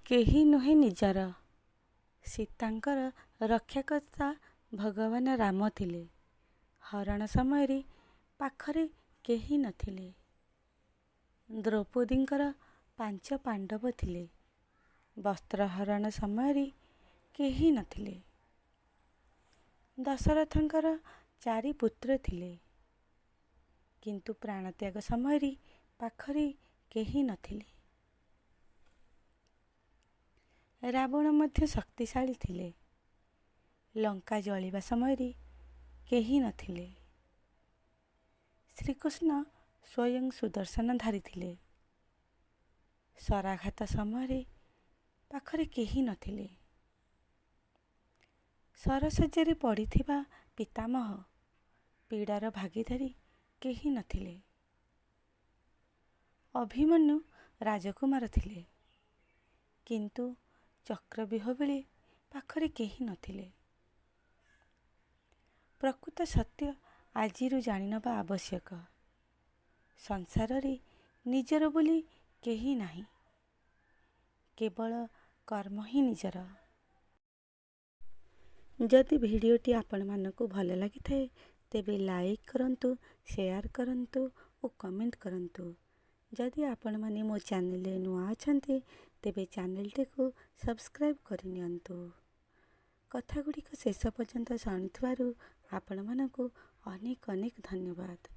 केही नुहे निजर। सीतांकर रक्षाकर्ता भगवान राम थिले। हरण समय पाखरे केही नथिले। द्रौपदींकर 5 पांडव थिले। वस्त्र हरण समय केही नथिले। दशरथंकर 4 पुत्र थिले, किंतु प्राणत्याग समय पाखरे केही नथिले। रावण मध्य शक्तिशाली थिले। लंका जलिबा समय केही नथिले। श्रीकृष्ण स्वयं सुदर्शनधारी थिले। शराघात समय पाखरे केही नथिले। सरशଯ୍यारे पड़िथिबा पितामह पीड़ार भागीदारी केही नथिले। अभिमन्यु राजकुमार थिले, किंतु चक्रव्यूह बेले पाखरे केही नथिले। प्रकृत सत्य आजिरु जानिनबा आवश्यक। संसार रे निजर बोली केही नाही, केवल कर्म ही निजर। जदि भिडियोटी आपण मानकु भल लगी थाए तेबे लाइक करंतु, शेयर करंतु और कमेंट करंतु। जदि आपण माने मो चैनल रे नुआ अछंती तेबे चैनल टी को सब्सक्राइब करिनियंतु। कथा गुड़िक शेष पर्यंत शुणुथिबारु आपण मानकु अनेक अनेक धन्यवाद।